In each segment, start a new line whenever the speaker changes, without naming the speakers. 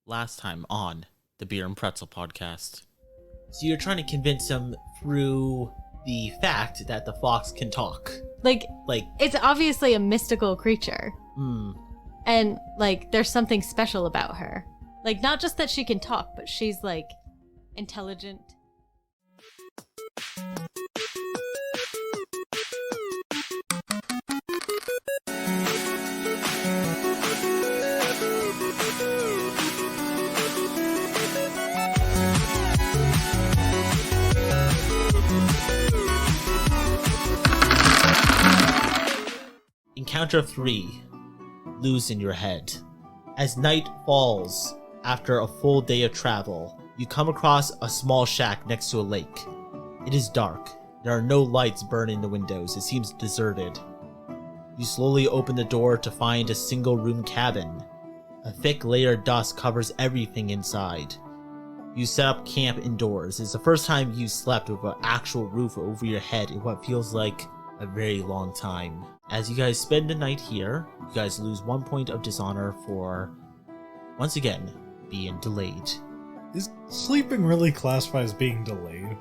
Last time on the Beer and Pretzel podcast. So you're trying to convince him through the fact that the fox can talk.
Like it's obviously a mystical creature. And, there's something special about her. Not just that she can talk, but she's, intelligent.
Encounter 3. Lose in your head. As night falls, after a full day of travel, you come across a small shack next to a lake. It is dark. There are no lights burning in the windows. It seems deserted. You slowly open the door to find a single-room cabin. A thick layer of dust covers everything inside. You set up camp indoors. It's the first time you slept with an actual roof over your head in what feels like a very long time. As you guys spend the night here, you guys lose 1 point of dishonor for, once again, being delayed.
Is sleeping really classified as being delayed?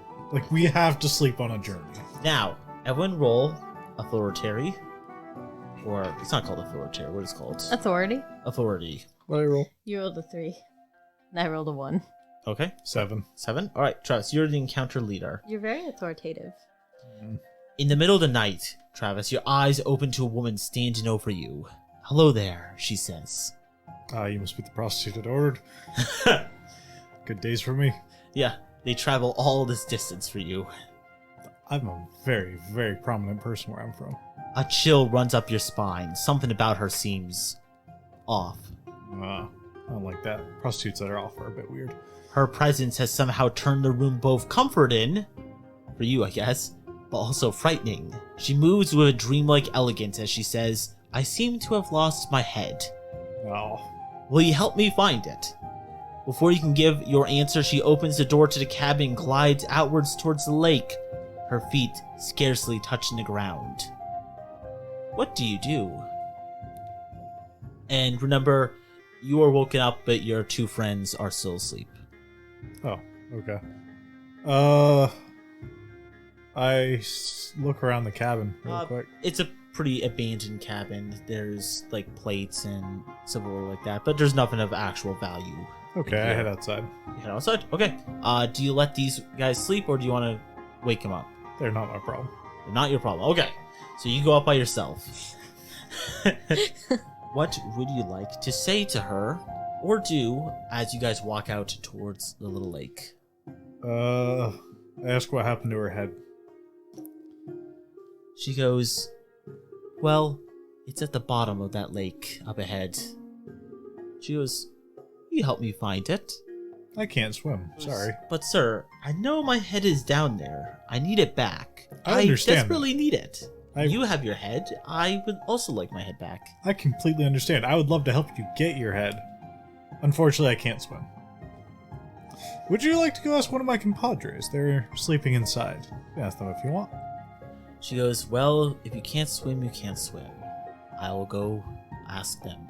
We have to sleep on a journey.
Now, everyone roll authority. Or, it's not called authority, what is it called?
Authority.
Authority.
What did I roll?
You rolled a 3. And I rolled a 1.
Okay.
7.
7? Alright, Travis, you're the encounter leader.
You're very authoritative.
In the middle of the night, Travis, your eyes open to a woman standing over you. Hello there, she says.
You must be the prostitute I'd ordered. Good days for me.
Yeah, they travel all this distance for you.
I'm a very, very prominent person where I'm from.
A chill runs up your spine. Something about her seems off.
I don't like that. Prostitutes that are off are a bit weird.
Her presence has somehow turned the room both comforting, for you I guess, but also frightening. She moves with a dreamlike elegance as she says, I seem to have lost my head.
Oh.
Will you help me find it? Before you can give your answer, she opens the door to the cabin and glides outwards towards the lake, her feet scarcely touching the ground. What do you do? And remember, you are woken up, but your two friends are still asleep.
Oh, okay. I look around the cabin real quick.
It's a pretty abandoned cabin. There's plates and silverware like that, but there's nothing of actual value.
Okay, I head outside.
You head outside? Okay. Do you let these guys sleep or do you want to wake them up?
They're not my problem.
They're not your problem. Okay. So you go up by yourself. What would you like to say to her or do as you guys walk out towards the little lake?
I ask what happened to her head.
She goes, well, it's at the bottom of that lake up ahead. She goes, will you help me find it?
I can't swim. Sorry.
But sir, I know my head is down there. I need it back.
I understand.
I desperately need it.
I-
You have your head. I would also like my head back.
I completely understand. I would love to help you get your head. Unfortunately, I can't swim. Would you like to go ask one of my compadres? They're sleeping inside. You can ask them if you want.
She goes, well, if you can't swim, you can't swim. I will go ask them.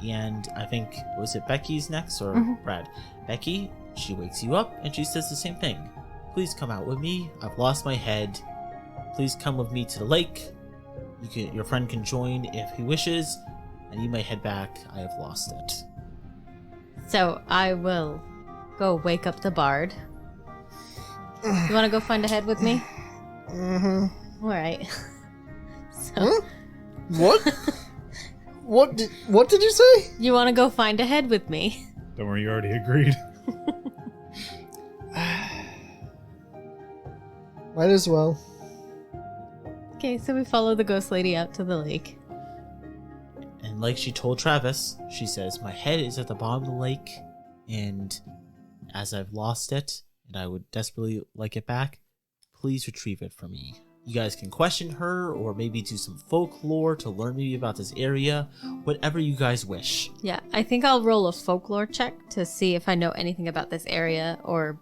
And I think, was it Becky's next or Brad? Becky, she wakes you up and she says the same thing. Please come out with me. I've lost my head. Please come with me to the lake. Your friend can join if he wishes. And you may head back. I have lost it.
So I will go wake up the bard. You want to go find a head with me? Mm-hmm. All right. So.
What? What did you say?
You want to go find a head with me?
Don't worry, you already agreed.
Might as well.
Okay, so we follow the ghost lady out to the lake.
And like she told Travis, she says, my head is at the bottom of the lake, and as I've lost it, and I would desperately like it back, please retrieve it for me. You guys can question her, or maybe do some folklore to learn maybe about this area, whatever you guys wish.
Yeah, I think I'll roll a folklore check to see if I know anything about this area or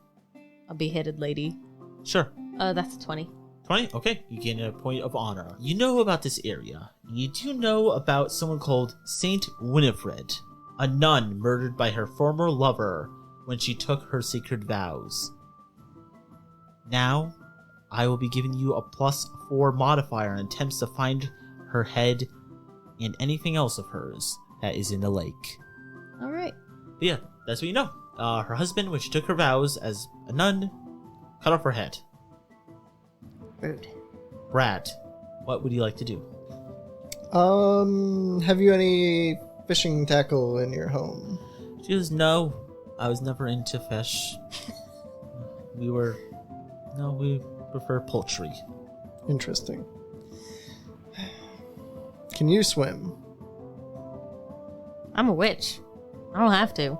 a beheaded lady.
Sure.
That's 20.
20? Okay, you gain a point of honor. You know about this area. You do know about someone called Saint Winifred. A nun murdered by her former lover when she took her sacred vows. Now, I will be giving you a +4 modifier on attempts to find her head and anything else of hers that is in the lake.
All right.
But yeah, that's what you know. Her husband, when she took her vows as a nun, cut off her head.
Rude.
Brad, what would you like to do?
Have you any fishing tackle in your home?
She goes, no, I was never into fish. We prefer poultry.
Interesting. Can you swim?
I'm a witch. I don't have to.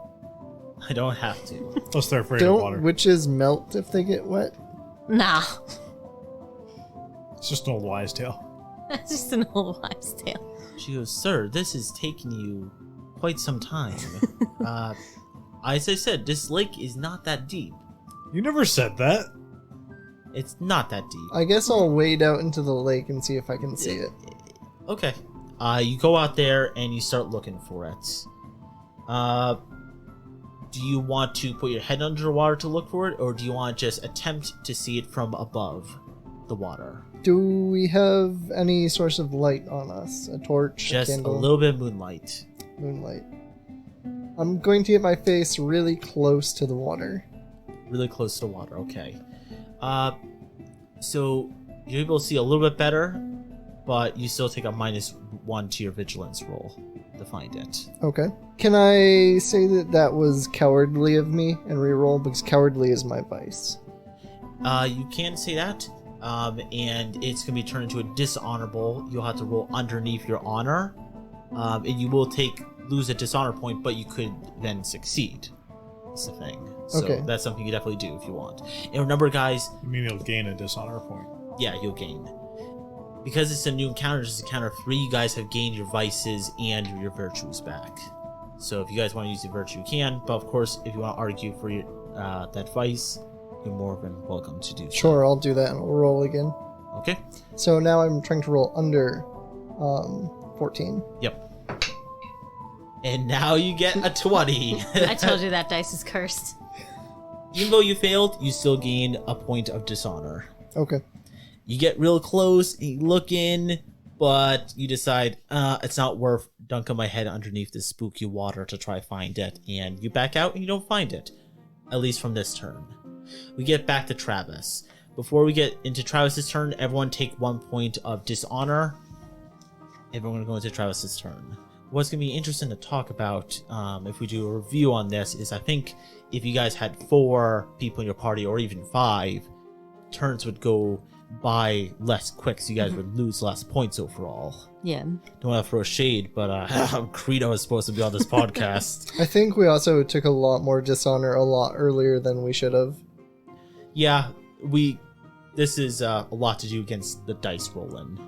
I don't have to.
Plus, they're afraid of water.
Don't witches melt if they get wet?
Nah.
It's just an old wise tale.
That's just an old wives' tale.
She goes, sir, this has taken you quite some time. As I said, this lake is not that deep.
You never said that.
It's not that deep.
I guess I'll wade out into the lake and see if I can see it.
Okay. You go out there and you start looking for it. Do you want to put your head under the water to look for it, or do you want to just attempt to see it from above the water?
Do we have any source of light on us? A torch,
Just
a
a
candle,
little bit of moonlight.
moonlight. I'm going to get my face really close to the water.
Really close to the water, okay. So you're able to see a little bit better, but you still take a -1 to your vigilance roll to find it.
Okay. Can I say that that was cowardly of me and reroll, because cowardly is my vice?
You can say that, and it's going to be turned into a dishonorable. You'll have to roll underneath your honor, and you will lose a dishonor point, but you could then succeed. That's the thing. So
Okay.
that's something you definitely do if you want. And remember, guys,
You mean you'll gain a dishonor point?
yeah, you'll gain. Because it's a new encounter, just encounter 3, you guys have gained your vices and your virtues back. So if you guys want to use your virtue, you can. But of course, if you want to argue for your that vice, you're more than welcome to do so.
Sure, I'll do that and we'll roll again.
Okay?
So now I'm trying to roll under 14.
Yep. And now you get a 20.
I told you that dice is cursed.
Even though you failed, you still gain a point of dishonor.
Okay.
You get real close, and you look in, but you decide, it's not worth dunking my head underneath this spooky water to try to find it, and you back out and you don't find it. At least from this turn. We get back to Travis. Before we get into Travis's turn, everyone take 1 point of dishonor. Everyone go into Travis's turn. What's going to be interesting to talk about, if we do a review on this, is I think if you guys had 4 people in your party, or even 5, turns would go by less quick, so you guys would lose less points overall.
Yeah.
Don't want to throw shade, but Credo is supposed to be on this podcast.
I think we also took a lot more dishonor a lot earlier than we should have.
Yeah, this is a lot to do against the dice rolling.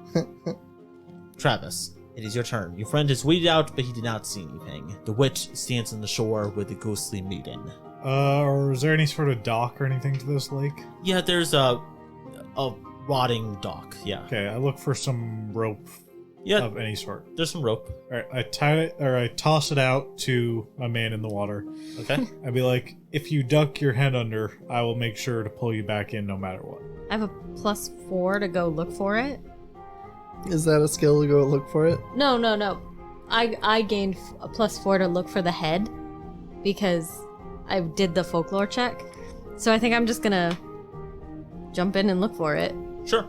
Travis, it is your turn. Your friend has waited out, but he did not see anything. The witch stands on the shore with a ghostly maiden.
Or is there any sort of dock or anything to this lake?
Yeah, there's a rotting dock. Yeah.
Okay, I look for some rope
Yeah,
of any sort.
there's some rope.
Alright, I tie it, or I toss it out to a man in the water.
Okay.
I'd be like, if you duck your head under, I will make sure to pull you back in no matter what.
I have a +4 to go look for it.
Is that a skill to go look for it?
No. I gained a +4 to look for the head because I did the folklore check. So I think I'm just gonna jump in and look for it.
Sure.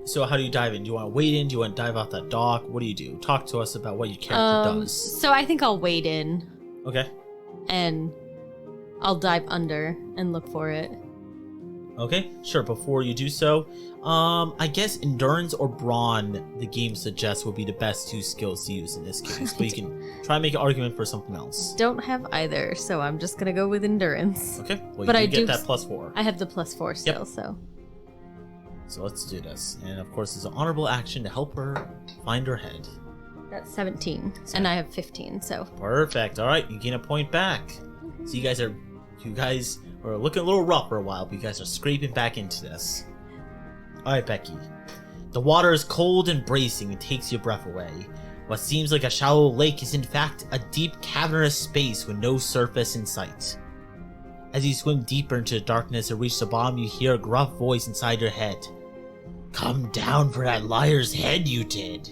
So how do you dive in? Do you want to wade in? Do you want to dive off that dock? What do you do? Talk to us about what your character does.
So I think I'll wade in
Okay.
and I'll dive under and look for it.
Okay, sure. Before you do so, I guess endurance or brawn, the game suggests, would be the best 2 skills to use in this case. But you can try and make an argument for something else.
Don't have either, so I'm just gonna go with endurance.
Okay, well,
But
you
I
do
do
get that +4.
I have the +4 still,
Yep.
so.
So let's do this. And of course, it's an honorable action to help her find her head.
That's 17, and I have 15, so.
Perfect. All right, you gain a point back. So you guys were looking a little rough for a while, but you guys are scraping back into this. All right, Becky. The water is cold and bracing and takes your breath away. What seems like a shallow lake is in fact a deep cavernous space with no surface in sight. As you swim deeper into the darkness and reach the bottom, you hear a gruff voice inside your head. Come down for that liar's head you did.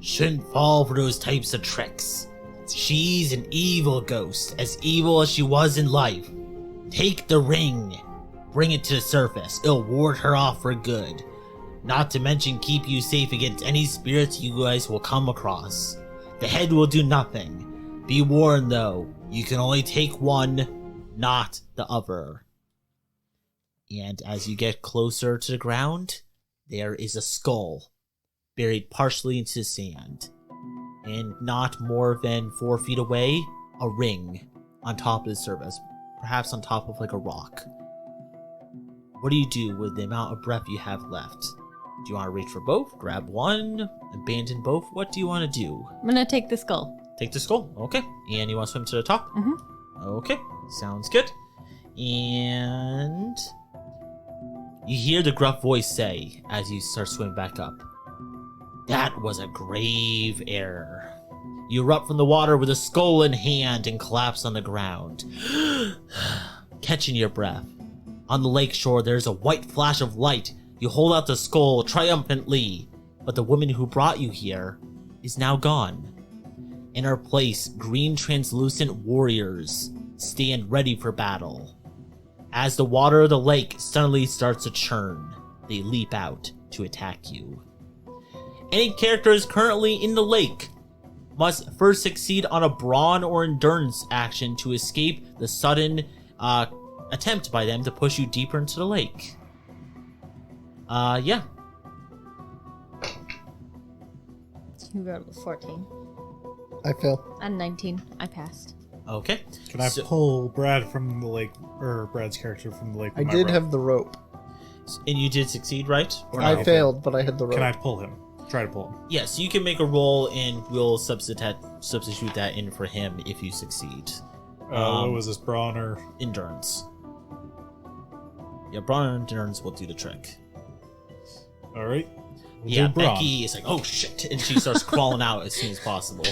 Shouldn't fall for those types of tricks. She's an evil ghost, as evil as she was in life. Take the ring. Bring it to the surface. It'll ward her off for good. Not to mention keep you safe against any spirits you guys will come across. The head will do nothing. Be warned though, you can only take one, not the other. And as you get closer to the ground, there is a skull, buried partially into the sand. And not more than 4 feet away, a ring on top of the surface, perhaps on top of like a rock. What do you do with the amount of breath you have left? Do you want to reach for both, grab one, abandon both? What do you want to do?
I'm gonna take the skull.
Take the skull, okay. And you want to swim to the top?
Mm-hmm.
Okay, sounds good. And you hear the gruff voice say as you start swimming back up. That was a grave error. You erupt from the water with a skull in hand and collapse on the ground, catching your breath. On the lake shore, there's a white flash of light. You hold out the skull triumphantly, but the woman who brought you here is now gone. In her place, green translucent warriors stand ready for battle. As the water of the lake suddenly starts to churn, they leap out to attack you. Any characters currently in the lake must first succeed on a brawn or endurance action to escape the sudden attempt by them to push you deeper into the lake. Yeah.
You rolled a 14.
I fail.
And 19. I passed.
Okay.
Can I pull Brad from the lake, or Brad's character from the lake?
I
with my
did
rope?
have the rope.
And you did succeed, right? Or
I
no?
failed, but I had the rope.
Can I pull him? Try to pull him.
Yes, you can make a roll and we'll substitute that in for him if you succeed.
What was this, brawn or
Endurance. Yeah, brawn and endurance will do the trick.
all right? We'll
Yeah,
do brawn.
Becky is like, oh shit, and she starts crawling out as soon as possible.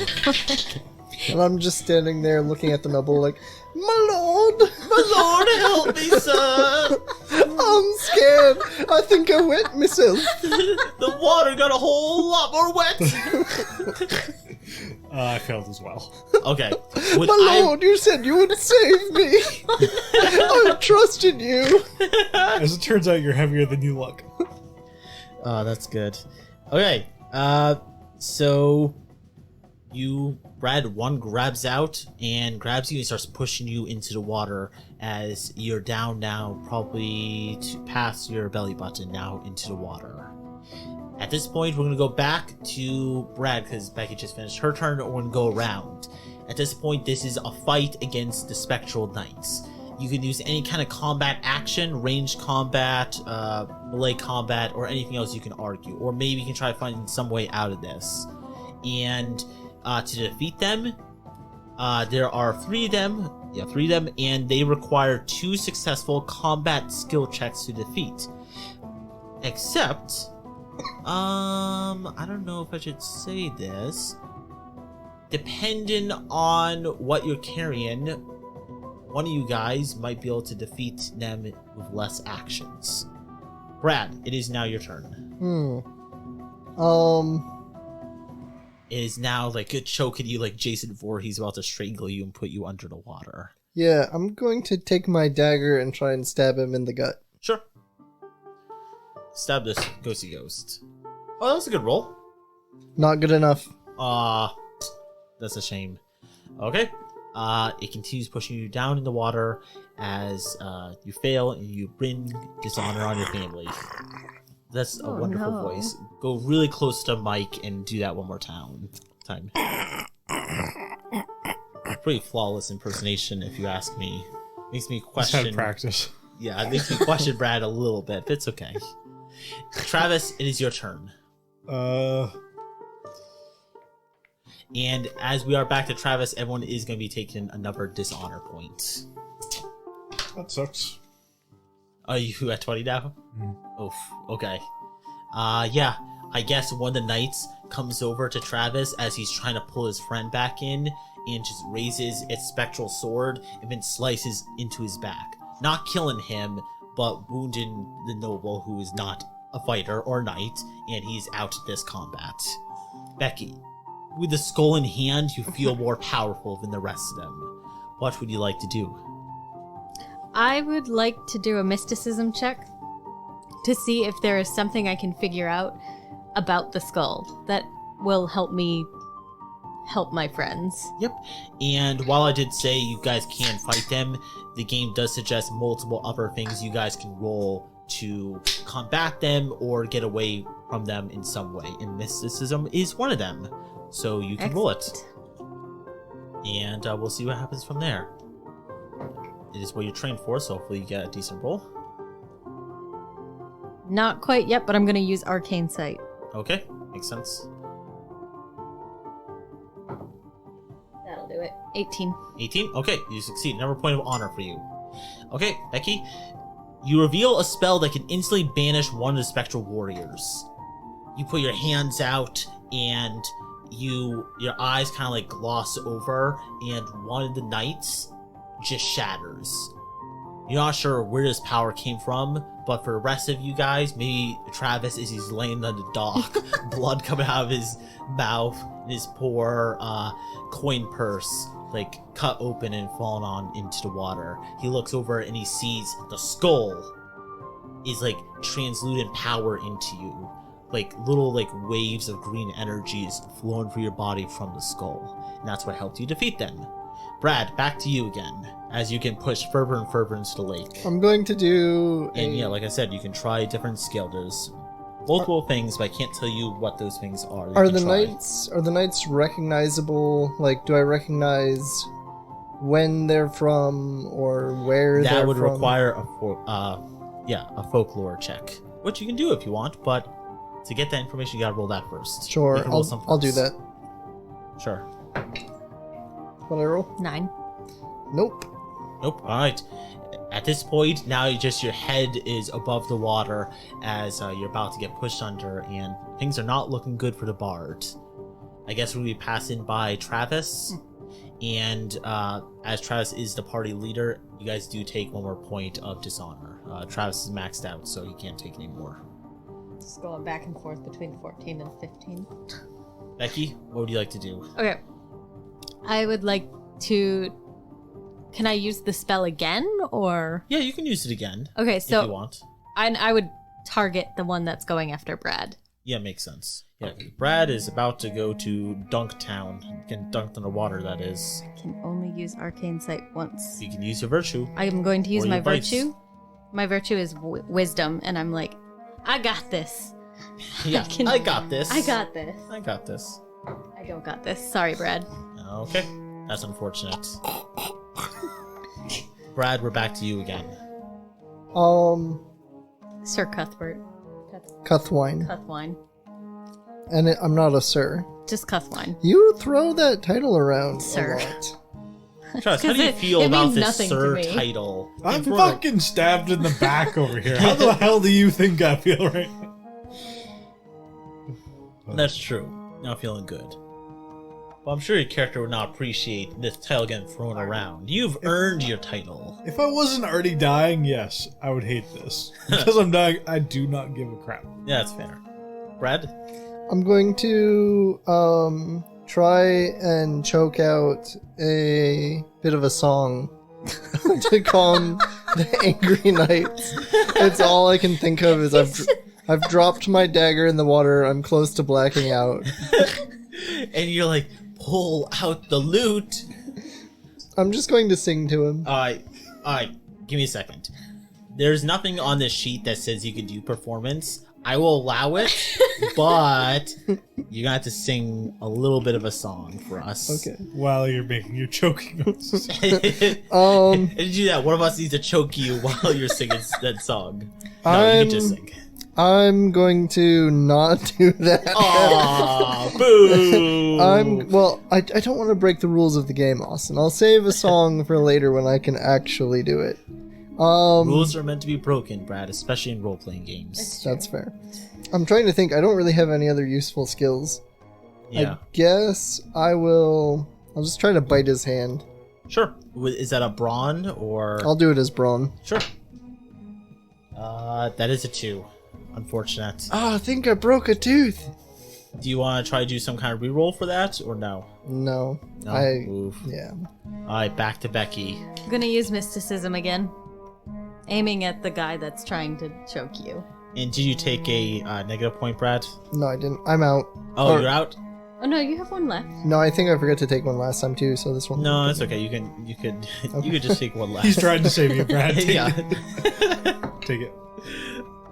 And I'm just standing there looking at the noble like, my lord!
My lord, help me, sir!
I'm scared! I think I wet myself!
The water got a whole lot more wet!
I failed as well.
Okay.
My lord, you said you would save me! I trusted you!
As it turns out, you're heavier than you look.
Oh, that's good. Okay, so Brad, one grabs out and grabs you and starts pushing you into the water as you're down now, probably past your belly button now into the water. At this point, we're going to go back to Brad because Becky just finished her turn, and we're going to go around. At this point, this is a fight against the Spectral Knights. You can use any kind of combat action, ranged combat, melee combat, or anything else you can argue. Or maybe you can try to find some way out of this. And to defeat them, there are 3 of them. Yeah, 3 of them, and they require 2 successful combat skill checks to defeat. Except, I don't know if I should say this. Depending on what you're carrying, one of you guys might be able to defeat them with less actions. Brad, it is now your turn. It is now like choking you like Jason Voorhees about to strangle you and put you under the water.
Yeah, I'm going to take my dagger and try and stab him in the gut.
Sure. Stab this ghosty ghost. Oh, that was a good roll.
Not good enough.
That's a shame. Okay. It continues pushing you down in the water as you fail and you bring dishonor on your family. That's a wonderful voice. Go really close to Mike and do that one more time. Pretty flawless impersonation, if you ask me. Makes me question.
Just had practice.
Yeah, it makes me question Brad a little bit, but it's okay. Travis, it is your turn. And as we are back to Travis, everyone is going to be taking another dishonor point.
That sucks.
Are you at 20 now?
Mm.
Oof. Okay. Yeah. I guess one of the knights comes over to Travis as he's trying to pull his friend back in and just raises its spectral sword and then slices into his back. Not killing him, but wounding the noble who is not a fighter or knight, and he's out this combat. Becky, with the skull in hand, you feel more powerful than the rest of them. What would you like to do?
I would like to do a mysticism check to see if there is something I can figure out about the skull that will help me help my friends.
Yep. And while I did say you guys can fight them, the game does suggest multiple other things you guys can roll to combat them or get away from them in some way. And mysticism is one of them. So you can roll it. And we'll see what happens from there. It is what you're trained for, so hopefully you get a decent roll.
Not quite yet, but I'm going to use Arcane Sight.
Okay, makes sense.
That'll do it. 18.
18? Okay, you succeed. Another point of honor for you. Okay, Becky, you reveal a spell that can instantly banish one of the spectral warriors. You put your hands out and your eyes kind of like gloss over, and one of the knights just shatters. You're not sure where this power came from, but for the rest of you guys, maybe Travis, as he's laying on the dock, blood coming out of his mouth, and his poor coin purse like cut open and fallen on into the water. He looks over and he sees the skull is like translucent power into you. Like little like waves of green energies flowing through your body from the skull. And that's what helped you defeat them. Brad, back to you again, as you can push further and further into the lake.
I'm going to do
And yeah, like I said, you can try a different skill. There's multiple things, but I can't tell you what those things are.
Are the knights recognizable? Like, do I recognize when they're from or where they're from?
That would require a folklore check, which you can do if you want, but to get that information, you gotta roll that first.
Sure,
You can roll something
I'll do
else.
that.
Sure.
What I roll?
9.
Nope.
Nope. All right. At this point, now your head is above the water as you're about to get pushed under, and things are not looking good for the bard. I guess we'll be passing by Travis, and as Travis is the party leader, you guys do take one more point of dishonor. Travis is maxed out, so he can't take any more.
Just going back and forth between 14 and 15.
Becky, what would you like to do?
Okay. I would like to... Can I use the spell again, or...
Yeah, you can use it again.
Okay, so...
if you want.
I would target the one that's going after Brad.
Yeah, makes sense. Yeah, Brad is about to go to Dunktown. Get dunked in the water, that is.
I can only use Arcane Sight once.
You can use your virtue.
I am going to use
Or
my
your vice.
virtue. My virtue is wisdom, and I'm like, I got this.
Yeah, I got this.
I got this.
I got this.
I don't got this. Sorry, Brad.
Okay, that's unfortunate. Brad, we're back to you again.
Sir Cuthbert.
Cuthwine.
Cuthwine.
And I'm not a sir.
Just Cuthwine.
You throw that title around
Sir.
a lot.
Travis, how do you
'Cause
feel
it
about
means
this
nothing to
sir
me.
title?
I'm
And for
fucking stabbed in the back over here. How the hell do you think I feel right now?
That's true. Not feeling good. Well, I'm sure your character would not appreciate this title getting thrown around. You've earned your title.
If I wasn't already dying, yes, I would hate this. Because I'm dying, I do not give a crap.
Yeah, that's fair. Brad?
I'm going to try and choke out a bit of a song to calm the angry knights. It's all I can think of is I've dropped my dagger in the water. I'm close to blacking out.
And you're like, pull out the loot.
I'm just going to sing to him.
Alright, give me a second. There's nothing on this sheet that says you can do performance. I will allow it, but you're gonna have to sing a little bit of a song for us.
Okay.
While you're making your choking noises.
And you do that, one of us needs to choke you while you're singing that song. No, you can just sing.
I'm going to not do that.
Aw, boo!
I don't want to break the rules of the game, Austin. I'll save a song for later when I can actually do it.
Rules are meant to be broken, Brad, especially in role-playing games.
That's fair. I'm trying to think. I don't really have any other useful skills.
Yeah.
I guess I'll just try to bite his hand.
Sure. Is that a brawn or?
I'll do it as brawn.
Sure. That is a 2. Unfortunate.
Oh, I think I broke a tooth.
Do you want to try to do some kind of reroll for that, or no?
No.
No. Oof.
Yeah.
All right, back to Becky.
I'm gonna use mysticism again, aiming at the guy that's trying to choke you.
And did you take a negative point, Brad?
No, I didn't. I'm out.
Oh,
Or-
you're out.
Oh no, you have one left.
No, I think I forgot to take one last time too, so this one.
No, that's okay. You could just take one left.
He's trying to save you, Brad. Take
Yeah.
it. Take it.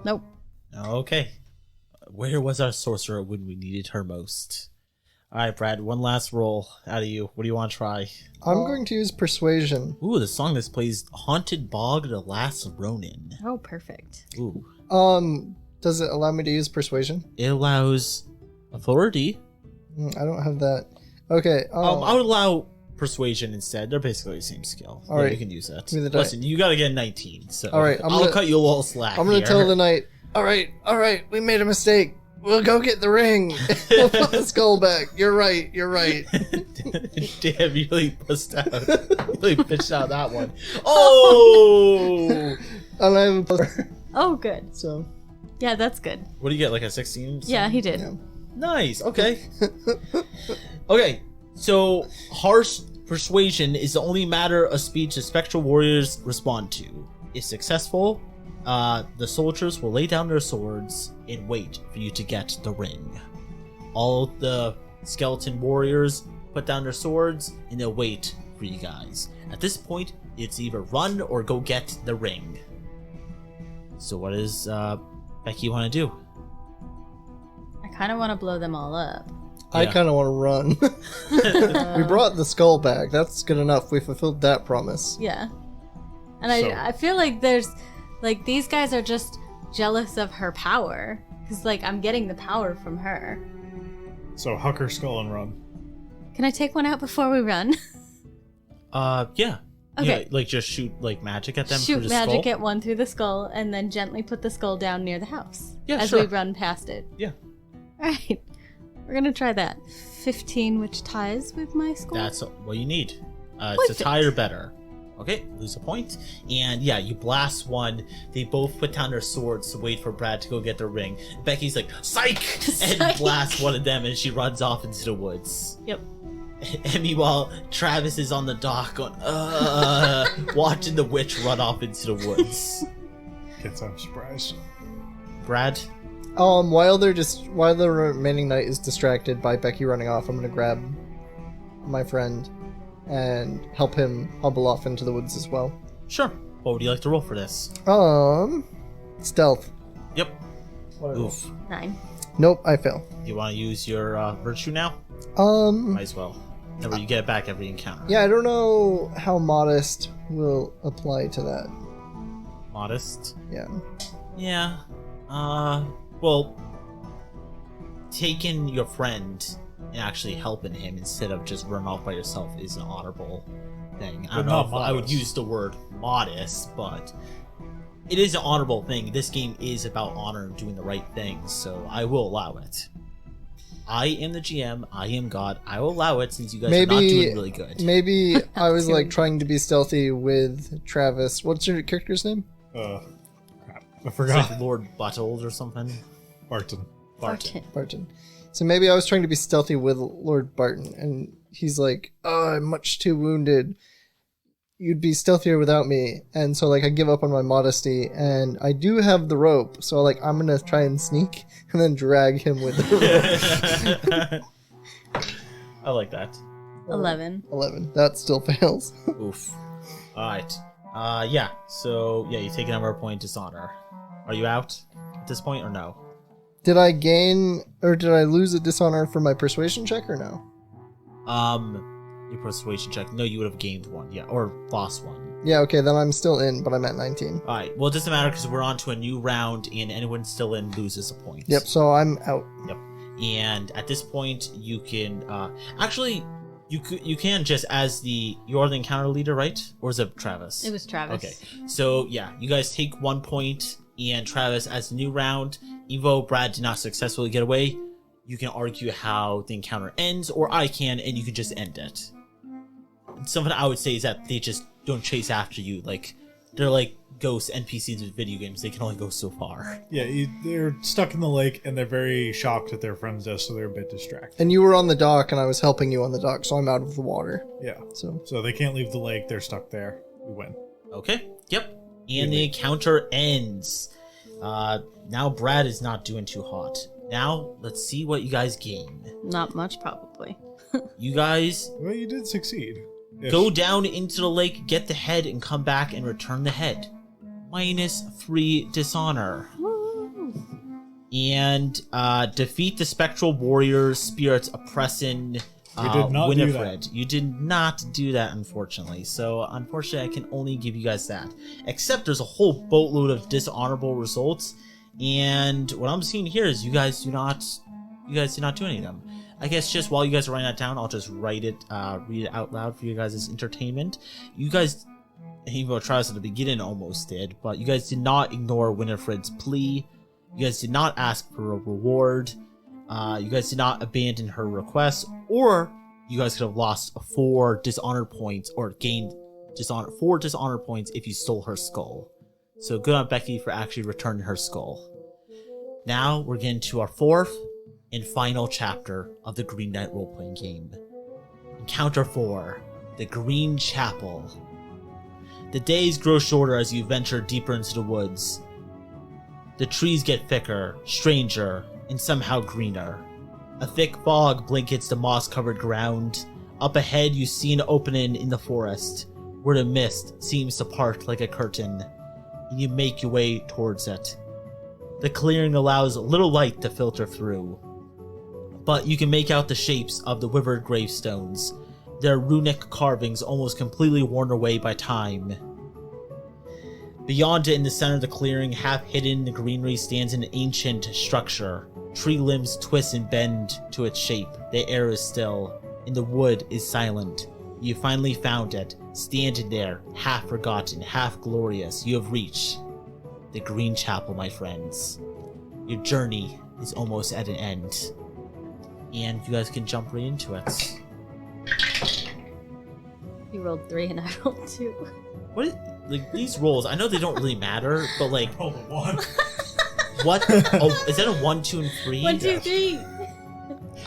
Nope.
Okay. Where was our sorcerer when we needed her most? All right, Brad. One last roll out of you. What do you want to try?
I'm going to use persuasion.
Ooh, the song that plays "Haunted Bog: The Last Ronin."
Oh, perfect.
Ooh,
Does it allow me to use persuasion?
it allows authority.
I don't have that. Okay.
I would allow persuasion instead. They're basically the same skill.
All
Yeah,
right.
you can use that.
Give me the die.
Listen, you gotta get a 19. So
All right,
I'll cut you a little slack.
I'm gonna
here.
tell the knight. All right, we made a mistake. We'll go get the ring. We'll put the skull back. You're right.
Damn, you really pushed out. Really pitched out that one. Oh!
And I have a plus.
Oh, good.
So
Yeah, that's good.
What do you get? Like a 16?
Yeah, he did.
yeah.
Nice. Okay. Okay. So harsh persuasion is the only matter of speech the spectral warriors respond to. If successful, the soldiers will lay down their swords and wait for you to get the ring. All the skeleton warriors put down their swords and they'll wait for you guys. At this point, it's either run or go get the ring. So what does Becky want to do?
I kind of want to blow them all up.
I
Yeah.
kind of want to run. We brought the skull back. That's good enough. We fulfilled that promise.
Yeah. And
So-
I feel like there's, like, these guys are just jealous of her power. Because, like, I'm getting the power from her.
So huck her skull and run.
Can I take one out before we run?
Yeah.
Okay.
Yeah, like just shoot like magic at them through
Shoot
the
magic
skull?
at one through the skull, and then gently put the skull down near the house.
Yeah,
as
sure.
we run past it.
Yeah.
Alright. We're gonna try that. 15, which ties with my score.
That's what you need. To
Perfect.
tie or better. Okay, lose a point. And yeah, you blast one. They both put down their swords to wait for Brad to go get the ring. Becky's like, psych! And
Psych.
blasts one of them and she runs off into the woods.
Yep.
And meanwhile, Travis is on the dock going, watching the witch run off into the woods.
Guess I'm surprised.
Brad?
While the remaining knight is distracted by Becky running off, I'm gonna grab my friend and help him hobble off into the woods as well.
Sure. What would you like to roll for this?
Stealth.
Yep.
What do I roll?
Oof.
9.
Nope, I fail.
You want to use your virtue now? Might as well. That way you get it back every encounter.
Yeah, I don't know how modest will apply to that.
Modest.
Yeah.
Yeah. Well, taking your friend and actually helping him instead of just running off by yourself is an honorable thing. I don't
But
know
not
if I would
modest.
use the word modest, but it is an honorable thing. This game is about honor and doing the right things, so I will allow it. I am the GM. I am God. I will allow it since you guys are not doing really good.
Maybe I was like trying to be stealthy with Travis. What's your character's name?
Crap. I
It's
forgot.
like Lord Buttles or something.
Barton.
Barton.
Barton. So maybe I was trying to be stealthy with Lord Barton, and he's like, "Oh, I'm much too wounded. You'd be stealthier without me." And so like I give up on my modesty, and I do have the rope, so like I'm gonna try and sneak and then drag him with the rope.
I like that.
11.
11. That still fails.
Oof. Alright. Yeah. So, yeah, you take a number of point dishonor. Are you out at this point or no?
Did I gain or did I lose a dishonor for my persuasion check or no?
Your persuasion check. No, you would have gained one. Yeah, or lost one.
Yeah, okay, then I'm still in, but I'm at 19.
Alright. Well, it doesn't matter because we're on to a new round and anyone still in loses a point.
Yep, so I'm out.
Yep. And at this point, you can actually you can just as you're the encounter leader, right? Or is it Travis?
It was Travis.
Okay. So yeah, you guys take 1 point, and Travis, as the new round, Evo Brad did not successfully get away, you can argue how the encounter ends, or I can, and you can just end it. Something I would say is that they just don't chase after you. Like, they're like ghost NPCs in video games. They can only go so far.
Yeah, they're stuck in the lake, and they're very shocked at their friend's death, so they're a bit distracted.
And you were on the dock, and I was helping you on the dock, so I'm out of the water.
Yeah.
So
they can't leave the lake. They're stuck there. We win.
Okay. Yep. And the encounter ends. Now Brad is not doing too hot. Now, let's see what you guys gain.
Not much, probably.
You guys
Well, you did succeed.
go down into the lake, get the head, and come back and return the head. -3 dishonor. And defeat the spectral warrior spirits oppressing
We did not do
Winifred.
that.
You did not do that, unfortunately. So, unfortunately, I can only give you guys that. Except there's a whole boatload of dishonorable results. And what I'm seeing here is you guys do not do any of them. I guess just while you guys are writing that down, I'll just read it out loud for you guys' entertainment. You guys, even though Travis at the beginning almost did, but you guys did not ignore Winifred's plea. You guys did not ask for a reward. You guys did not abandon her request, or you guys could have lost 4 dishonor points or gained 4 dishonor points if you stole her skull. So good on Becky for actually returning her skull. Now we're getting to our 4th and final chapter of the Green Knight role-playing game. Encounter 4, the Green Chapel. The days grow shorter as you venture deeper into the woods. The trees get thicker, stranger, and somehow greener. A thick fog blankets the moss-covered ground. Up ahead you see an opening in the forest, where the mist seems to part like a curtain, and you make your way towards it. The clearing allows little light to filter through, but you can make out the shapes of the withered gravestones, their runic carvings almost completely worn away by time. Beyond it, in the center of the clearing, half hidden in the greenery, stands an ancient structure. Tree limbs twist and bend to its shape. The air is still, and the wood is silent. You finally found it, standing there, half forgotten, half glorious. You have reached the Green Chapel, my friends. Your journey is almost at an end, and you guys can jump right into it.
You rolled 3 and I rolled 2.
What is, like, these rolls, I know they don't really matter, but like,
Hold on, 1.
what? Oh, is that a 1, 2, and 3?
1, 2, 3.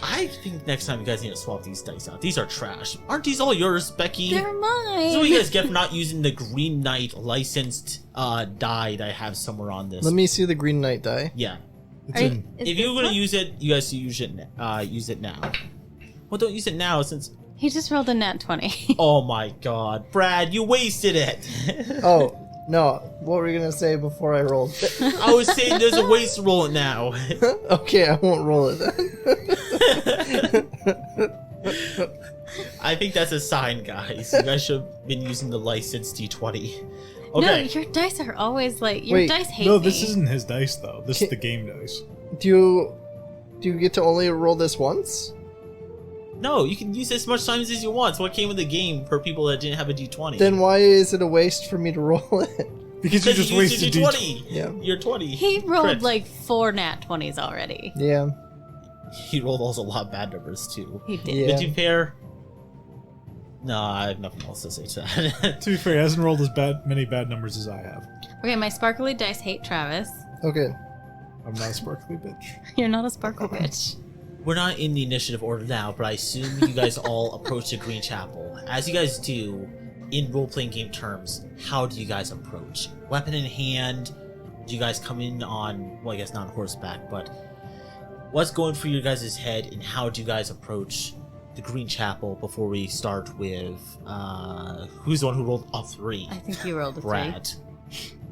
I think next time you guys need to swap these dice out. These are trash. Aren't these all yours, Becky?
They're mine.
This is what you guys get for not using the Green Knight licensed die that I have somewhere on this.
let me see the Green Knight die.
Yeah.
It's in.
If you're gonna use it, you guys use it now. Well, don't use it now since.
He just rolled a nat 20.
Oh my God, Brad, you wasted it.
Oh, no. What were you going to say before I rolled it?
I was saying there's a waste to roll it now.
Okay, I won't roll it then.
I think that's a sign, guys. You guys should have been using the licensed D20. Okay.
No, your dice are always like your
Wait,
dice hate
No,
me.
this isn't his dice, though. This is the game dice.
Do you get to only roll this once?
No, you can use as much times as you want. It's what came with the game for people that didn't have a D20.
Then why is it a waste for me to roll it?
Because you just
used
wasted
your
D20.
D20.
Yeah.
You're 20.
He rolled
Crit.
like 4 nat 20s already.
Yeah.
He rolled also a lot of bad numbers too.
He did.
Yeah.
But to be fair, no, I have nothing else to say to that.
To be fair, he hasn't rolled as many bad numbers as I have.
Okay, my sparkly dice hate Travis.
Okay.
I'm not a sparkly bitch.
You're not a sparkle bitch.
We're not in the initiative order now, but I assume you guys all approach the Green Chapel. As you guys do, in role-playing game terms, how do you guys approach? Weapon in hand? Do you guys come in on, well, I guess not horseback, but what's going through your guys' head, and how do you guys approach the Green Chapel before we start with, who's the one who rolled a 3?
I think you rolled a 3.
Brad.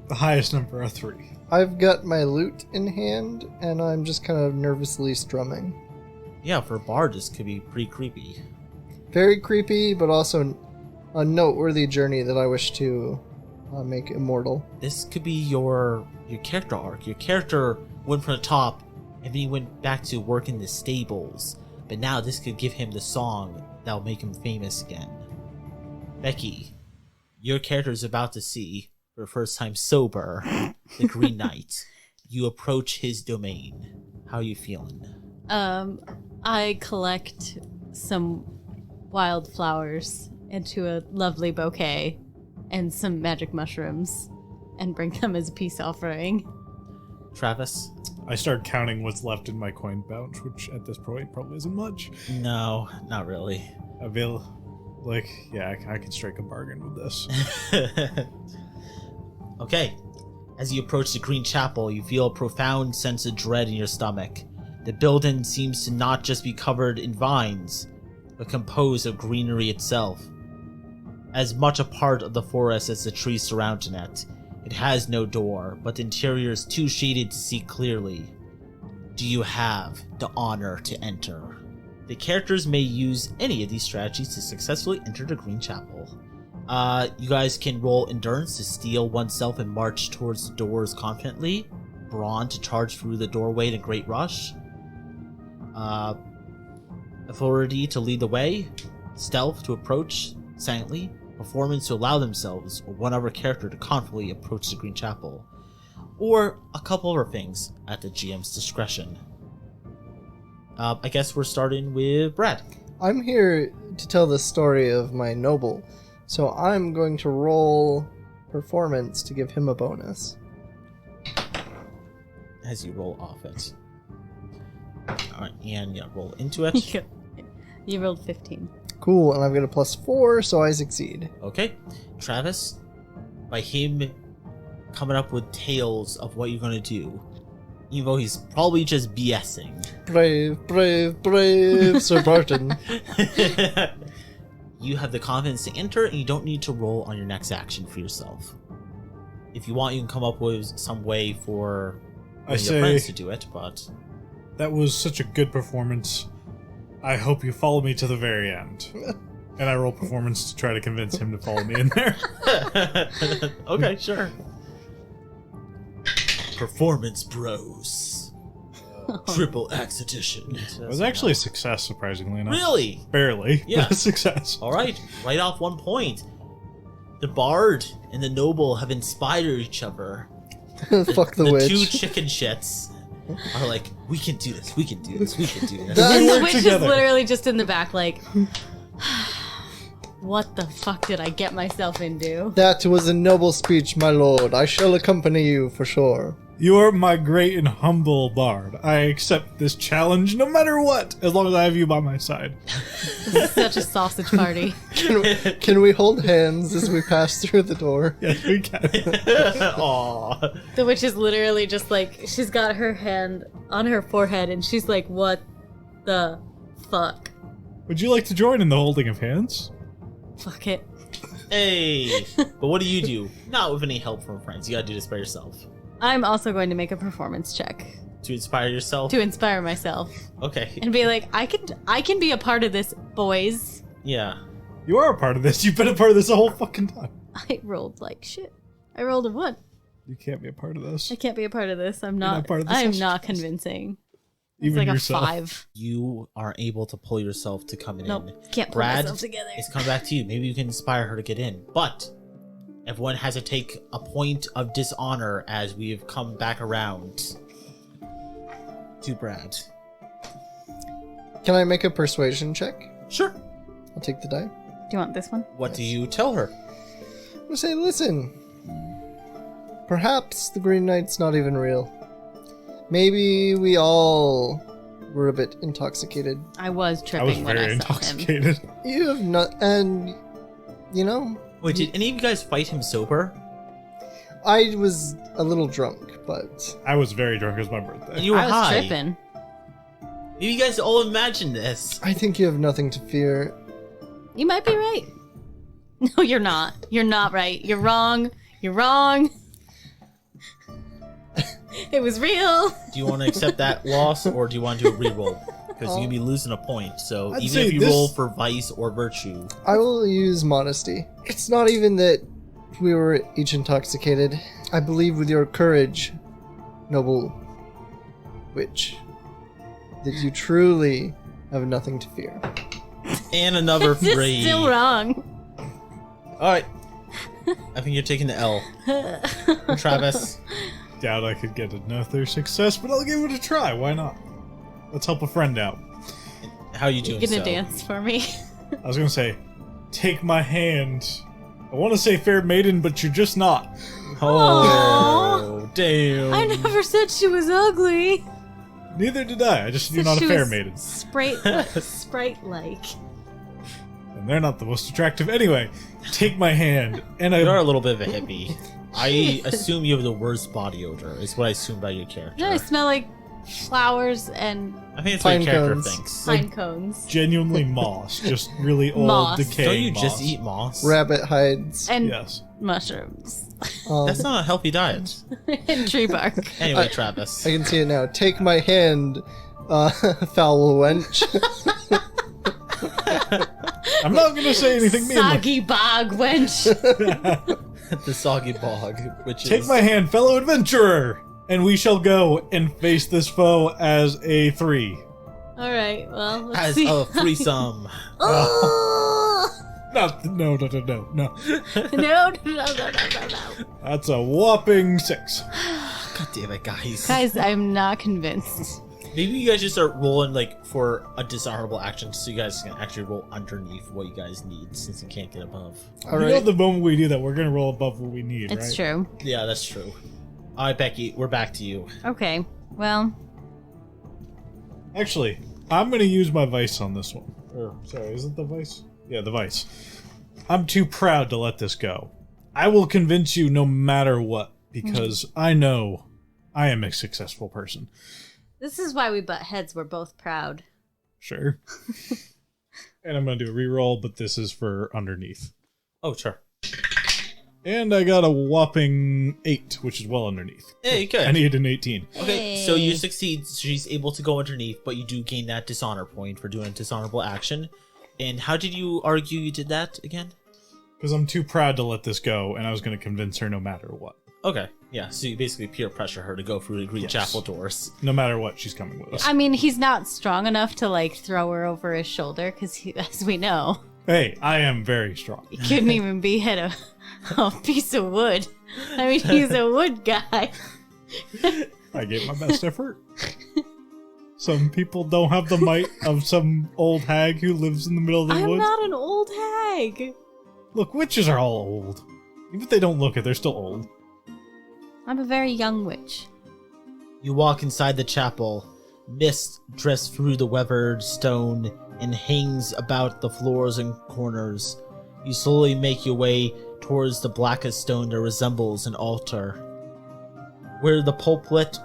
The highest number, a 3.
I've got my lute in hand, and I'm just kind of nervously strumming.
Yeah, for a bard, this could be pretty creepy.
Very creepy, but also a noteworthy journey that I wish to make immortal.
This could be your character arc. Your character went from the top, and then he went back to work in the stables. But now this could give him the song that'll make him famous again. Becky, your character is about to see, for the first time sober, the Green Knight. You approach his domain. How are you feeling?
I collect some wildflowers into a lovely bouquet and some magic mushrooms and bring them as a peace offering.
Travis?
I start counting what's left in my coin pouch, which at this point probably isn't much.
No, not really.
I feel like, yeah, I can strike a bargain with this.
Okay. As you approach the Green Chapel, you feel a profound sense of dread in your stomach. The building seems to not just be covered in vines, but composed of greenery itself. As much a part of the forest as the trees surrounding it. It has no door, but the interior is too shaded to see clearly. Do you have the honor to enter? The characters may use any of these strategies to successfully enter the Green Chapel. You guys can roll endurance to steel oneself and march towards the doors confidently. Brawn to charge through the doorway in a great rush. Authority to lead the way. Stealth to approach silently. Performance to allow themselves or one other character to confidently approach the Green Chapel. Or a couple other things at the GM's discretion. I guess we're starting with Brad.
I'm here to tell the story of my noble, so I'm going to roll performance to give him a bonus.
As you roll off it. Alright, and yeah, roll into it.
You rolled 15.
Cool, and I've got a +4, so I succeed.
Okay, Travis, by him coming up with tales of what you're going to do, even though he's probably just BSing.
Brave, Sir Barton.
You have the confidence to enter, and you don't need to roll on your next action for yourself. If you want, you can come up with some way for your friends to do it, but...
That was such a good performance. I hope you follow me to the very end. And I roll performance to try to convince him to follow me in there.
Okay, sure. Performance bros. Triple X edition.
It was actually a success, surprisingly enough.
Really?
Barely.
Yeah.
But a success.
Alright, right off 1 point. The bard and the noble have inspired each other.
Fuck the witch.
Two chicken shits are like, we can do this, we can do this, we can do this.
And the
work
witch
together.
is literally just in the back like, what the fuck did I get myself into?
That was a noble speech, my lord. I shall accompany you for sure.
You are my great and humble bard. I accept this challenge no matter what, as long as I have you by my side.
This is such a sausage party.
Can we hold hands as we pass through the door?
Yes, we can.
Aww.
The witch is literally just like, she's got her hand on her forehead and she's like, what the fuck?
Would you like to join in the holding of hands?
Fuck it.
Hey, but what do? Not with any help from friends. You gotta do this by yourself.
I'm also going to make a performance check
To inspire yourself?
to inspire myself
Okay.
and be like, I can be a part of this, boys.
Yeah.
You are a part of this. You've been a part of this the whole fucking time.
I rolled like shit. I rolled a 1.
You can't be a part of this.
I can't be a part of this. I'm
not
not.
part of this
I'm
session.
not convincing. It's
Even
like
yourself.
a 5.
You are able to pull yourself to come in.
Nope, can't pull
Brad,
myself together.
it's coming back to you. Maybe you can inspire her to get in. But everyone has to take a point of dishonor as we've come back around to Brad.
Can I make a persuasion check?
Sure.
I'll take the die.
Do you want this one?
What do you tell her?
I'm gonna say, listen. Perhaps the Green Knight's not even real. Maybe we all were a bit intoxicated.
I was
I
tripping
was
when
very
I saw him.
intoxicated.
You have not, and you know,
Wait, did any of you guys fight him sober?
I was a little drunk, but
I was very drunk. It was my birthday.
And you were
I was
high.
tripping.
Maybe you guys all imagined this.
I think you have nothing to fear.
You might be right. No, you're not. You're not right. You're wrong. You're wrong. It was real.
Do you want to accept that loss, or do you want to do a reroll? Because you're going to be losing a point. So
I'd
even
say
if you
this-
roll for vice or virtue.
I will use modesty. It's not even that we were each intoxicated. I believe with your courage, noble witch, that you truly have nothing to fear.
And another
This
3.
is still wrong.
Alright. I think you're taking the L. Travis.
Doubt I could get another success, but I'll give it a try. Why not? Let's help a friend out.
How are you doing?
You gonna
so?
dance for me?
I was gonna say, take my hand. I want to say fair maiden, but you're just not.
Oh, damn.
I never said she was ugly.
Neither did I. I just knew
Said
not
she
a fair
was
maiden.
Sprite-like.
And they're not the most attractive. Anyway, take my hand, and
You are a
I.
little bit of a hippie. I assume you have the worst body odor, is what I assume about your character.
No, I smell like flowers and
I think it's
Pine
what your character
cones.
thinks.
pine cones.
Genuinely moss, just really old,
Moss.
decaying
Don't you
moss.
just eat moss?
Rabbit hides.
And
Yes.
mushrooms.
That's not a healthy diet.
And tree bark.
Anyway, Travis.
I can see it now. Take my hand, foul wench.
I'm not gonna say anything mean.
Soggy bog wench.
The soggy bog, which
Take
is...
my hand, fellow adventurer, and we shall go and face this foe as a 3.
Alright, well, let's
As
see.
a threesome.
No.
No. No.
That's a whopping 6.
God damn it, guys.
Guys, I'm not convinced.
Maybe you guys just start rolling, like, for a dishonorable action so you guys can actually roll underneath what you guys need, since you can't get above.
All
You know
right.
the moment we do that, we're gonna roll above what we need,
It's
right?
true.
Yeah, that's true. All right, Becky, we're back to you.
Okay, well,
Actually, I'm gonna use my vice on this one. Sorry, is it the vice? Yeah, the vice. I'm too proud to let this go. I will convince you no matter what, because I know I am a successful person.
this is why we butt heads. We're both proud.
Sure. And I'm gonna do a reroll, but this is for underneath.
Oh, sure.
And I got a whopping 8, which is well underneath.
Hey, good.
I need an 18.
Okay, so you
Hey.
succeed. She's able to go underneath, but you do gain that dishonor point for doing a dishonorable action. And how did you argue you did that again?
Because I'm too proud to let this go, and I was going to convince her no matter what.
Okay, yeah, so you basically peer pressure her to go through the Green
Yes.
Chapel doors.
No matter what, she's coming with us.
I mean, he's not strong enough to, like, throw her over his shoulder, because, as we know,
Hey, I am very strong.
he couldn't even be hit a piece of wood. I mean, he's a wood guy.
I gave my best effort. Some people don't have the might of some old hag who lives in the middle of the
I'm
woods.
not an old hag.
Look, witches are all old. Even if they don't look it, they're still old.
I'm a very young witch.
You walk inside the chapel. Mist drifts through the weathered stone and hangs about the floors and corners. You slowly make your way towards the blackest stone that resembles an altar. Where the pulpit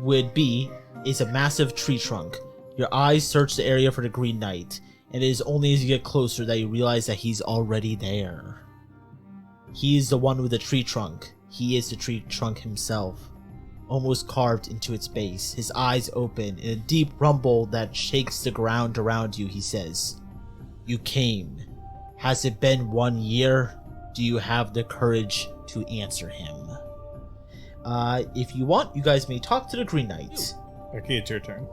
would be is a massive tree trunk. Your eyes search the area for the Green Knight, and it is only as you get closer that you realize that he's already there. He is the one with the tree trunk. He is the tree trunk himself, almost carved into its base. His eyes open in a deep rumble that shakes the ground around you. He says, "You came. Has it been 1 year? Do you have the courage to answer him?" If you want, you guys may talk to the Green Knight.
Okay, it's your turn.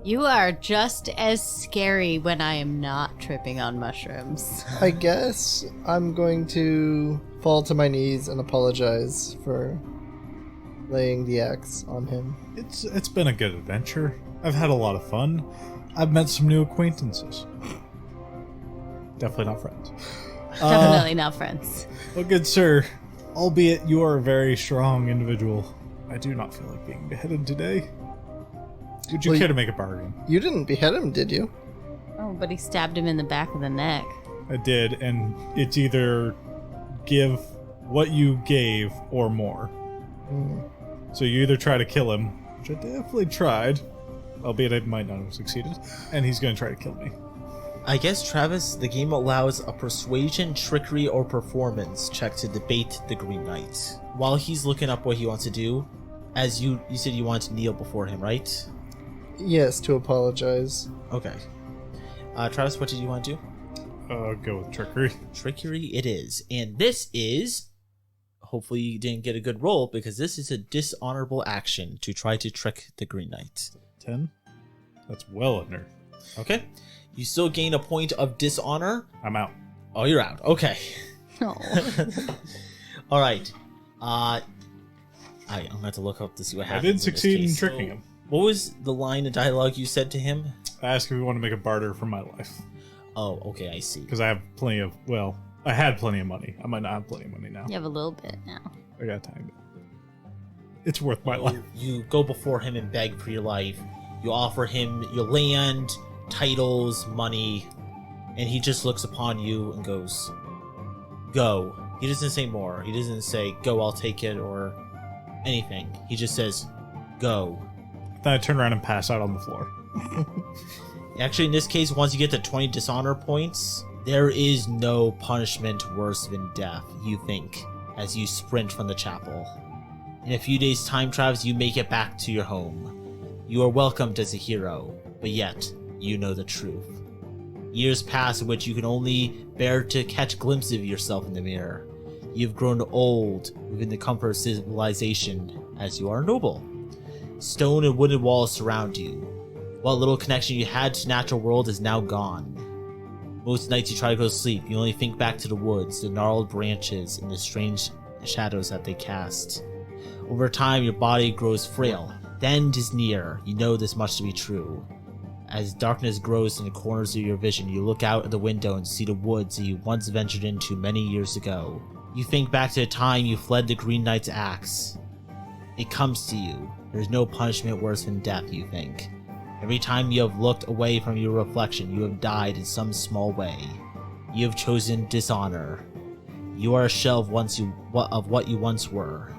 You are just as scary when I am not tripping on mushrooms.
I guess I'm going to fall to my knees and apologize for laying the axe on him.
It's been a good adventure. I've had a lot of fun. I've met some new acquaintances. Definitely not friends.
Definitely not friends.
Well, good sir, albeit you are a very strong individual, I do not feel like being beheaded today. Would you
Well,
care to make a bargain?
You didn't behead him, did you?
Oh, but he stabbed him in the back of the neck.
I did, and it's either give what you gave or more.
Mm.
So you either try to kill him, which I definitely tried, albeit I might not have succeeded, and he's going to try to kill me.
I guess, Travis, the game allows a persuasion, trickery, or performance check to debate the Green Knight. While he's looking up what he wants to do, as you said you wanted to kneel before him, right?
Yes, to apologize.
Okay. Travis, what did you want to do?
Go with trickery.
Trickery it is. And this is... Hopefully you didn't get a good roll, because this is a dishonorable action to try to trick the Green Knight.
10? That's well under.
Okay. You still gain a point of dishonor.
I'm out.
Oh, you're out. Okay.
Oh.
All right. I'm going to have to look up to see what
I
happens.
did
in this
succeed in
case.
tricking him.
What was the line of dialogue you said to him?
I asked if we want to make a barter for my life.
Oh, okay, I see.
Because I have plenty of, well, I had plenty of money. I might not have plenty of money now.
You have a little bit now.
I got time. It's worth my life.
You go before him and beg for your life. You offer him your land, titles, money, and he just looks upon you and goes, go. He doesn't say more. He doesn't say, go, I'll take it, or anything. He just says, go.
Then I turn around and pass out on the floor.
Actually, in this case, once you get to 20 dishonor points, there is no punishment worse than death, you think, as you sprint from the chapel. In a few days' time, Travis, you make it back to your home. You are welcomed as a hero, but yet, you know the truth. Years pass in which you can only bear to catch glimpses of yourself in the mirror. You've grown old within the comfort of civilization, as you are noble. Stone and wooden walls surround you. What little connection you had to the natural world is now gone. Most nights you try to go to sleep, you only think back to the woods, the gnarled branches, and the strange shadows that they cast. Over time, your body grows frail. The end is near. You know this much to be true. As darkness grows in the corners of your vision, you look out of the window and see the woods that you once ventured into many years ago. You think back to the time you fled the Green Knight's axe. It comes to you. There's no punishment worse than death, you think. Every time you have looked away from your reflection, you have died in some small way. You have chosen dishonor. You are a shell of what you once were.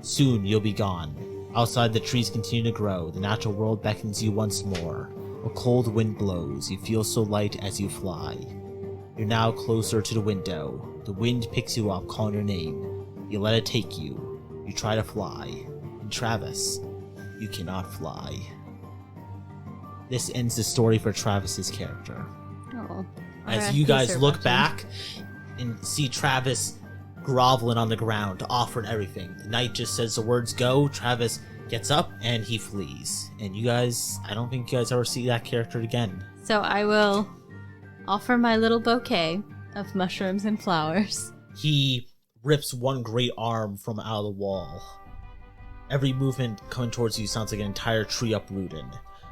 Soon you'll be gone. Outside, the trees continue to grow. The natural world beckons you once more. A cold wind blows. You feel so light as you fly. You're now closer to the window. The wind picks you up, calling your name. You let it take you. You try to fly. And Travis, you cannot fly. This ends the story for Travis's character.
Oh.
As you guys look back and see Travis groveling on the ground, offering everything. The knight just says the words go, Travis gets up, and he flees. And you guys, I don't think you guys ever see that character again.
So I will offer my little bouquet of mushrooms and flowers.
He rips one great arm from out of the wall. Every movement coming towards you sounds like an entire tree uprooted.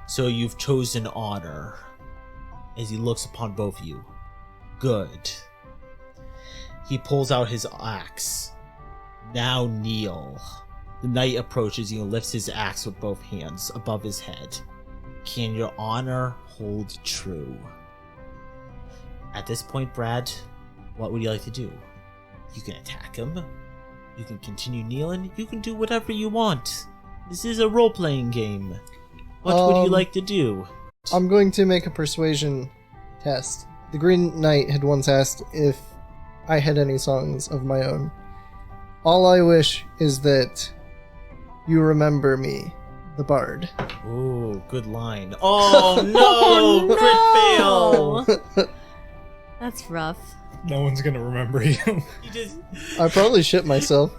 So you've chosen honor. As he looks upon both of you. Good. He pulls out his axe. Now kneel. The knight approaches you and lifts his axe with both hands above his head. Can your honor hold true? At this point, Brad, what would you like to do? You can attack him. You can continue kneeling. You can do whatever you want. This is a role-playing game. What would you like to do?
I'm going to make a persuasion test. The Green Knight had once asked if I had any songs of my own. All I wish is that you remember me, the bard.
Ooh, good line. Oh no! Crit fail!
That's rough.
No one's gonna remember you.
He just...
I probably shit myself.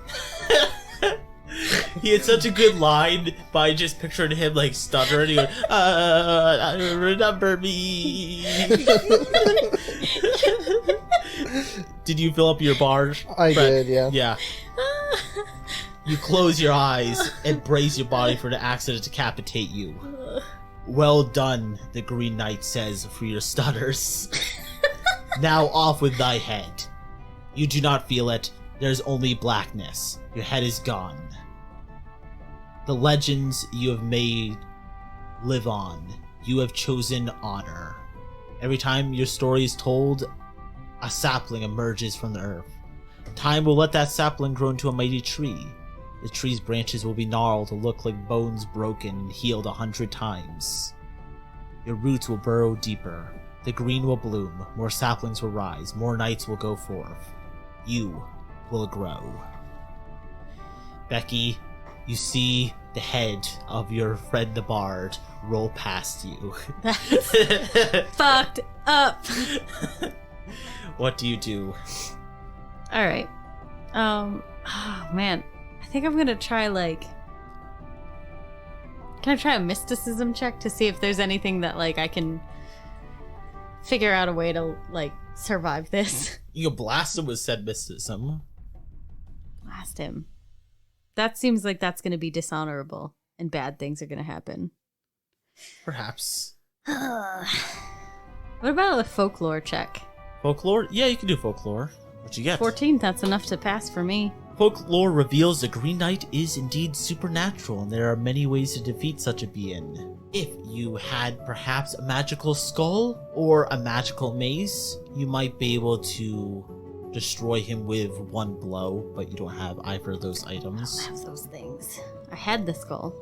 He had such a good line by just picturing him like stuttering. He goes, remember me. Did you fill up your bar?
I did, yeah.
Yeah. You close your eyes and brace your body for the axe to decapitate you. Well done, the Green Knight says, for your stutters. Now off with thy head. You do not feel it. There's only blackness. Your head is gone. The legends you have made live on. You have chosen honor. Every time your story is told, a sapling emerges from the earth. Time will let that sapling grow into a mighty tree. The tree's branches will be gnarled to look like bones broken and healed 100 times. Your roots will burrow deeper. The green will bloom. More saplings will rise. More nights will go forth. You will grow. Becky, you see the head of your friend the bard roll past you.
That's fucked up.
What do you do?
All right. Oh man, I think I'm gonna try Can I try a mysticism check to see if there's anything that I can figure out a way to survive this?
You can blast him with said mysticism.
Blast him. That seems like that's gonna be dishonorable. and bad things are going to happen.
Perhaps.
What about a folklore check?
Folklore? Yeah, you can do folklore. What you get?
14, that's enough to pass for me.
Folklore reveals the Green Knight is indeed supernatural, and there are many ways to defeat such a being. If you had perhaps a magical skull or a magical mace, you might be able to destroy him with one blow, but you don't have either of those items.
I don't have those things. I had the skull.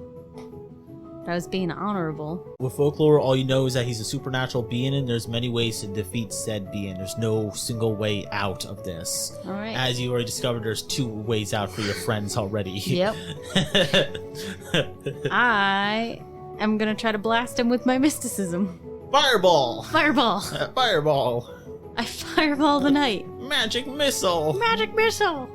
But I was being honorable.
With folklore, all you know is that he's a supernatural being, and there's many ways to defeat said being. There's no single way out of this.
All right.
As you already discovered, there's 2 ways out for your friends already.
Yep. I am going to try to blast him with my mysticism.
Fireball!
Fireball!
Fireball!
I fireball the knight.
Magic missile!
Magic missile!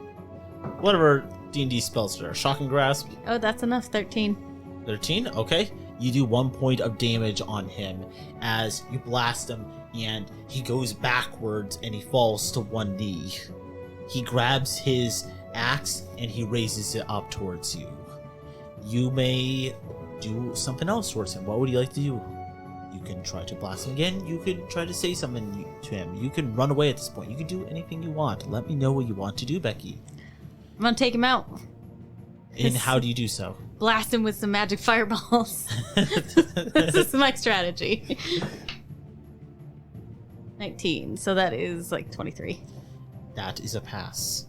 Whatever D&D spells there. Shocking grasp.
Oh, that's enough. 13.
13? Okay. You do 1 point of damage on him as you blast him, and he goes backwards and he falls to one knee. He grabs his axe and he raises it up towards you. You may do something else towards him. What would you like to do? You can try to blast him again. You could try to say something to him. You can run away at this point. You can do anything you want. Let me know what you want to do, Becky.
I'm going to take him out.
And how do you do so?
Blast him with some magic fireballs. This is my strategy. 19, so that is like 23.
That is a pass.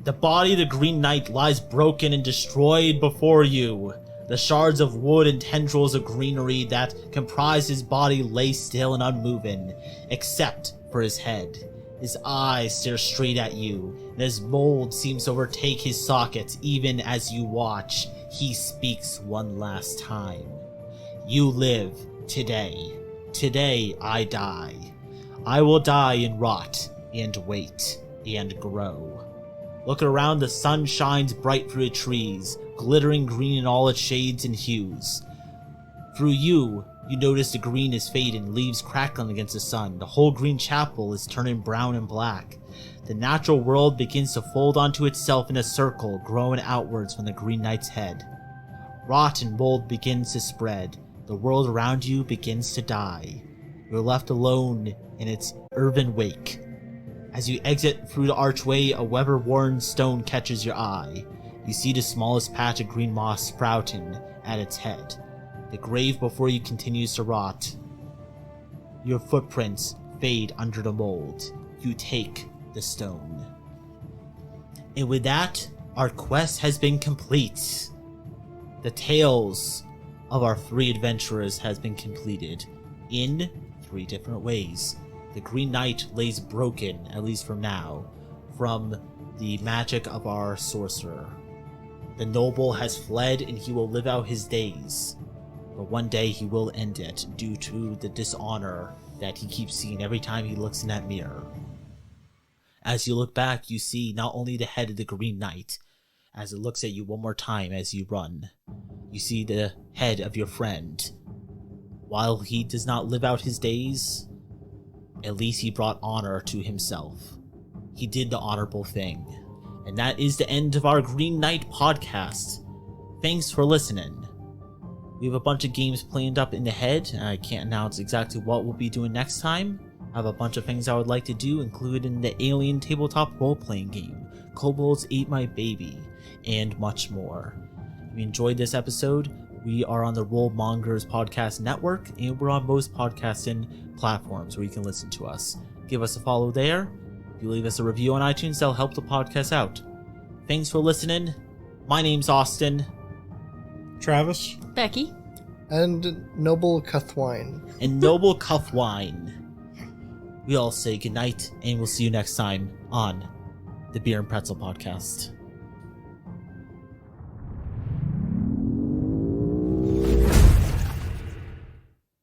The body of the Green Knight lies broken and destroyed before you. The shards of wood and tendrils of greenery that comprise his body lay still and unmoving, except for his head. His eyes stare straight at you, and his mold seems to overtake his sockets even as you watch. He speaks one last time. You live today. Today I die. I will die and rot, and wait, and grow. Look around, the sun shines bright through the trees, glittering green in all its shades and hues. Through you notice the green is fading, leaves crackling against the sun. The whole green chapel is turning brown and black. The natural world begins to fold onto itself in a circle, growing outwards from the Green Knight's head. Rot and mold begins to spread. The world around you begins to die. You're left alone in its earthen wake. As you exit through the archway, a weather-worn stone catches your eye. You see the smallest patch of green moss sprouting at its head. The grave before you continues to rot. Your footprints fade under the mold. You take the stone. And with that, our quest has been complete. The tales of our 3 adventurers has been completed in 3 different ways. The Green Knight lays broken, at least for now, from the magic of our sorcerer. The noble has fled and he will live out his days. But one day he will end it due to the dishonor that he keeps seeing every time he looks in that mirror. As you look back, you see not only the head of the Green Knight, as it looks at you one more time as you run. You see the head of your friend. While he does not live out his days, at least he brought honor to himself. He did the honorable thing. And that is the end of our Green Knight podcast. Thanks for listening. We have a bunch of games planned up in the head, and I can't announce exactly what we'll be doing next time. I have a bunch of things I would like to do, including the Alien tabletop role-playing game, Kobolds Ate My Baby, and much more. If you enjoyed this episode, we are on the Rollmongers Podcast Network, and we're on most podcasting platforms where you can listen to us. Give us a follow there. If you leave us a review on iTunes, that'll help the podcast out. Thanks for listening. My name's Austin.
Travis.
Becky.
And Noble Cuthwine.
And Noble Cuthwine. We all say goodnight, and we'll see you next time on the Beer and Pretzel Podcast.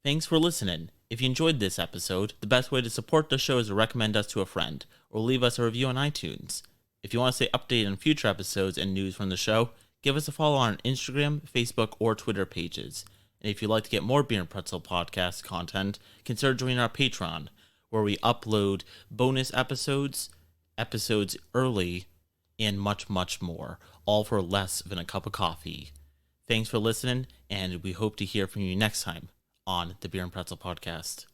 Thanks for listening. If you enjoyed this episode, the best way to support the show is to recommend us to a friend, or leave us a review on iTunes. If you want to stay updated on future episodes and news from the show, give us a follow on Instagram, Facebook, or Twitter pages. And if you'd like to get more Beer and Pretzel podcast content, consider joining our Patreon, where we upload bonus episodes early, and much, much more, all for less than a cup of coffee. Thanks for listening, and we hope to hear from you next time on the Beer and Pretzel Podcast.